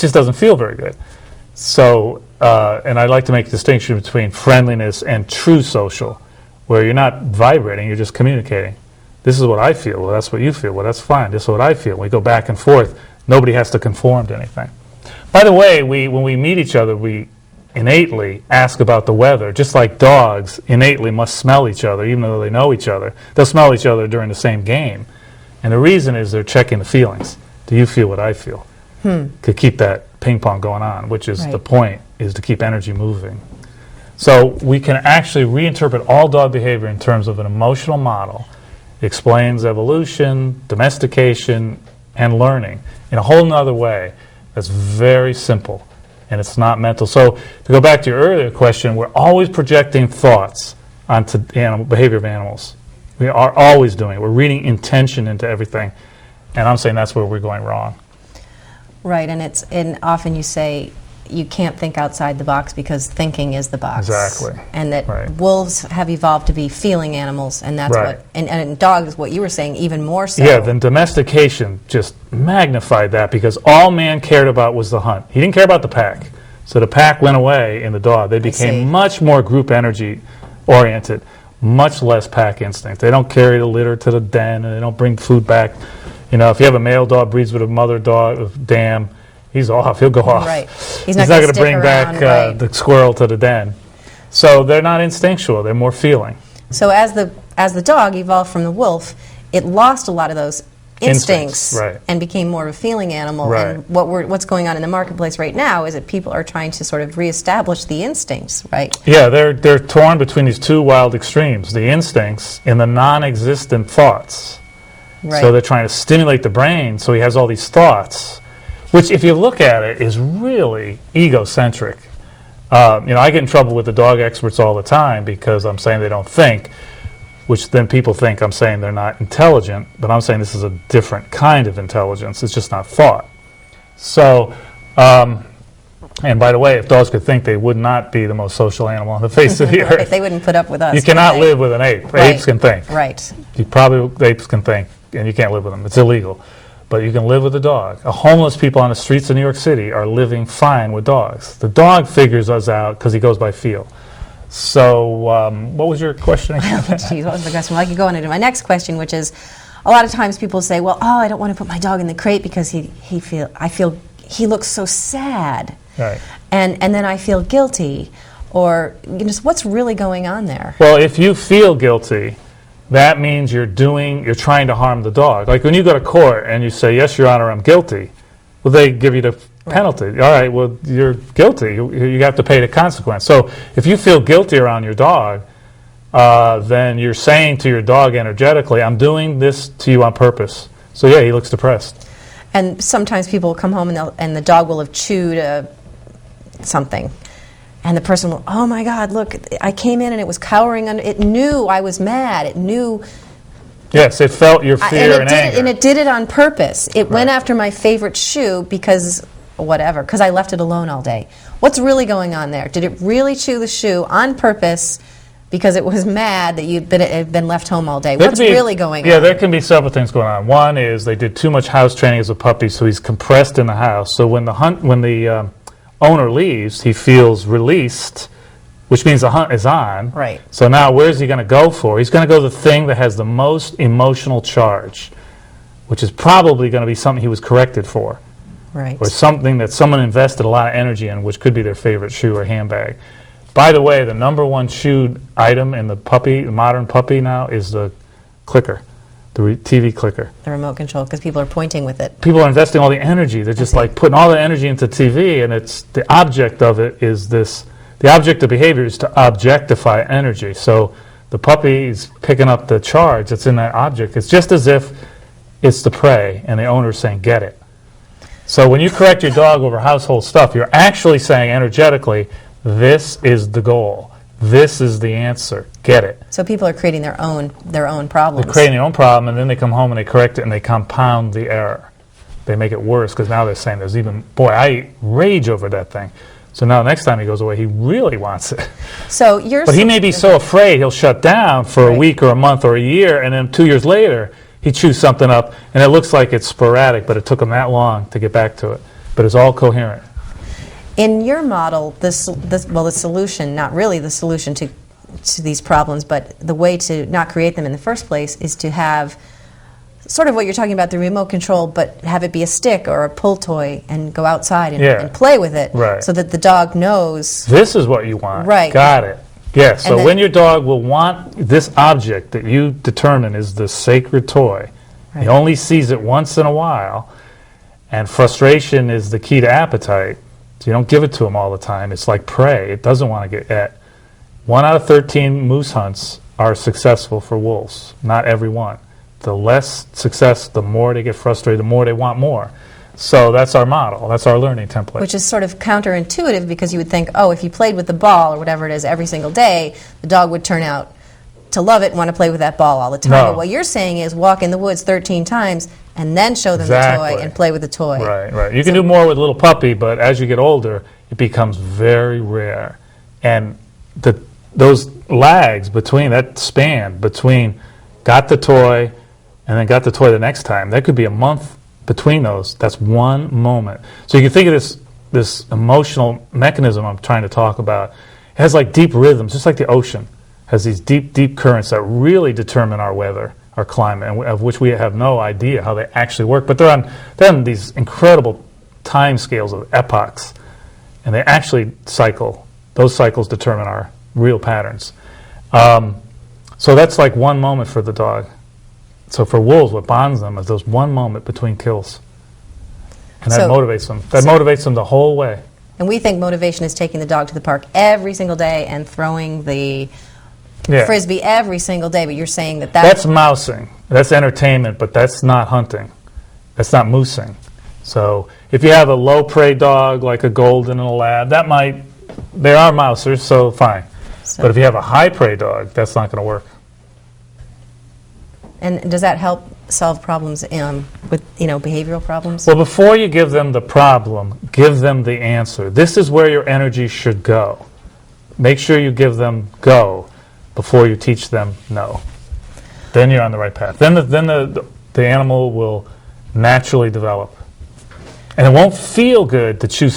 just doesn't feel very good. So, and I like to make a distinction between friendliness and true social, where you're not vibrating, you're just communicating. This is what I feel. Well, that's what you feel. Well, that's fine. This is what I feel. We go back and forth. Nobody has to conform to anything. By the way, when we meet each other, we innately ask about the weather. Just like dogs innately must smell each other, even though they know each other. They'll smell each other during the same game. And the reason is they're checking the feelings. Do you feel what I feel? To keep that ping pong going on, which is the point, is to keep energy moving. So we can actually reinterpret all dog behavior in terms of an emotional model. It explains evolution, domestication, and learning in a whole nother way that's very simple, and it's not mental. So to go back to your earlier question, we're always projecting thoughts onto behavior of animals. We are always doing it. We're reading intention into everything, and I'm saying that's where we're going wrong. Right, and often you say you can't think outside the box because thinking is the box. Exactly. And that wolves have evolved to be feeling animals, and that's what, and dogs, what you were saying, even more so. Yeah, then domestication just magnified that because all man cared about was the hunt. He didn't care about the pack. So the pack went away in the dog. They became much more group energy oriented, much less pack instinct. They don't carry the litter to the den, and they don't bring food back. You know, if you have a male dog breeds with a mother dog, dam, he's off. He'll go off. Right. He's not going to bring back the squirrel to the den. So they're not instinctual. They're more feeling. So as the dog evolved from the wolf, it lost a lot of those instincts and became more of a feeling animal. Right. And what's going on in the marketplace right now is that people are trying to sort of reestablish the instincts, right? Yeah, they're torn between these two wild extremes, the instincts and the non-existent thoughts. Right. So they're trying to stimulate the brain so he has all these thoughts, which if you look at it is really egocentric. I get in trouble with the dog experts all the time because I'm saying they don't think, which then people think I'm saying they're not intelligent, but I'm saying this is a different kind of intelligence. It's just not thought. So, and by the way, if dogs could think, they would not be the most social animal on the face of the earth. They wouldn't put up with us. You cannot live with an ape. Apes can think. Right. Apes can think, and you can't live with them. It's illegal. But you can live with a dog. Homeless people on the streets of New York City are living fine with dogs. The dog figures us out because he goes by feel. So what was your question again? Geez, what was the question? Well, I could go on into my next question, which is, a lot of times people say, well, I don't want to put my dog in the crate because I feel he looks so sad. Right. And then I feel guilty. Or just what's really going on there? Well, if you feel guilty, that means you're trying to harm the dog. Like when you go to court and you say, yes, Your Honor, I'm guilty, well, they give you the penalty. All right, well, you're guilty. You have to pay the consequence. So if you feel guilty around your dog, then you're saying to your dog energetically, I'm doing this to you on purpose. So yeah, he looks depressed. And sometimes people will come home and the dog will have chewed something. And the person will, oh my God, look, I came in and it was cowering under, it knew I was mad, it knew. Yes, it felt your fear and anger. And it did it on purpose. It went after my favorite shoe because I left it alone all day. What's really going on there? Did it really chew the shoe on purpose because it was mad that you'd been left home all day? What's really going on? Yeah, there can be several things going on. One is they did too much house training as a puppy, so he's compressed in the house. So when the owner leaves, he feels released, which means the hunt is on. Right. So now where's he going to go for? He's going to go to the thing that has the most emotional charge, which is probably going to be something he was corrected for. Right. Or something that someone invested a lot of energy in, which could be their favorite shoe or handbag. By the way, the number one chewed item in the modern puppy now is the clicker, the TV clicker. The remote control, because people are pointing with it. People are investing all the energy. They're just like putting all the energy into TV, and it's the object of it is this. The object of behavior is to objectify energy. So the puppy is picking up the charge that's in that object. It's just as if it's the prey, and the owner's saying, "Get it." So when you correct your dog over household stuff, you're actually saying energetically, "This is the goal. This is the answer. Get it." So people are creating their own problems. They're creating their own problem, and then they come home and they correct it, and they compound the error. They make it worse because now they're saying there's even, boy, I rage over that thing. So now next time he goes away, he really wants it. But he may be so afraid he'll shut down for a week or a month or a year, and then 2 years later he chews something up, and it looks like it's sporadic, but it took him that long to get back to it. but it's all coherent. In your model, the solution, not really the solution to these problems, but the way to not create them in the first place is to have sort of what you're talking about, the remote control, but have it be a stick or a pull toy and go outside and play with it, Right. so that the dog knows. This is what you want. Right. Got it. Yes. So then- when your dog will want this object that you determine is the sacred toy, Right. he only sees it once in a while, and frustration is the key to appetite. So you don't give it to him all the time. It's like prey. It doesn't want to get at. 1 out of 13 moose hunts are successful for wolves. Not every one. The less success, the more they get frustrated, the more they want more. So that's our model. That's our learning template. Which is sort of counterintuitive, because you would think, oh, if you played with the ball or whatever it is every single day, the dog would turn out to love it and want to play with that ball all the time. No. But what you're saying is walk in the woods 13 times and then show them the Exactly. toy and play with the toy. Right, right. You can do more with a little puppy, but as you get older, it becomes very rare. And those lags between, that span between got the toy and then got the toy the next time, there could be a month between those. That's one moment. So you can think of this emotional mechanism I'm trying to talk about. It has like deep rhythms, just like the ocean has these deep, deep currents that really determine our weather, our climate, and of which we have no idea how they actually work. But they're on these incredible time scales of epochs, and they actually cycle. Those cycles determine our real patterns. So that's like one moment for the dog. So for wolves, what bonds them is those one moment between kills. And that motivates them. That motivates them the whole way. And we think motivation is taking the dog to the park every single day and throwing the frisbee every single day, but you're saying that's mousing. That's entertainment, but that's not hunting. That's not moosing. So if you have a low prey dog like a golden and a lab, they are mousers, so fine. But if you have a high prey dog, that's not going to work. And does that help solve problems with behavioral problems? Well, before you give them the problem, give them the answer. This is where your energy should go. Make sure you give them go before you teach them no. Then you're on the right path. Then the animal will naturally develop. And it won't feel good to choose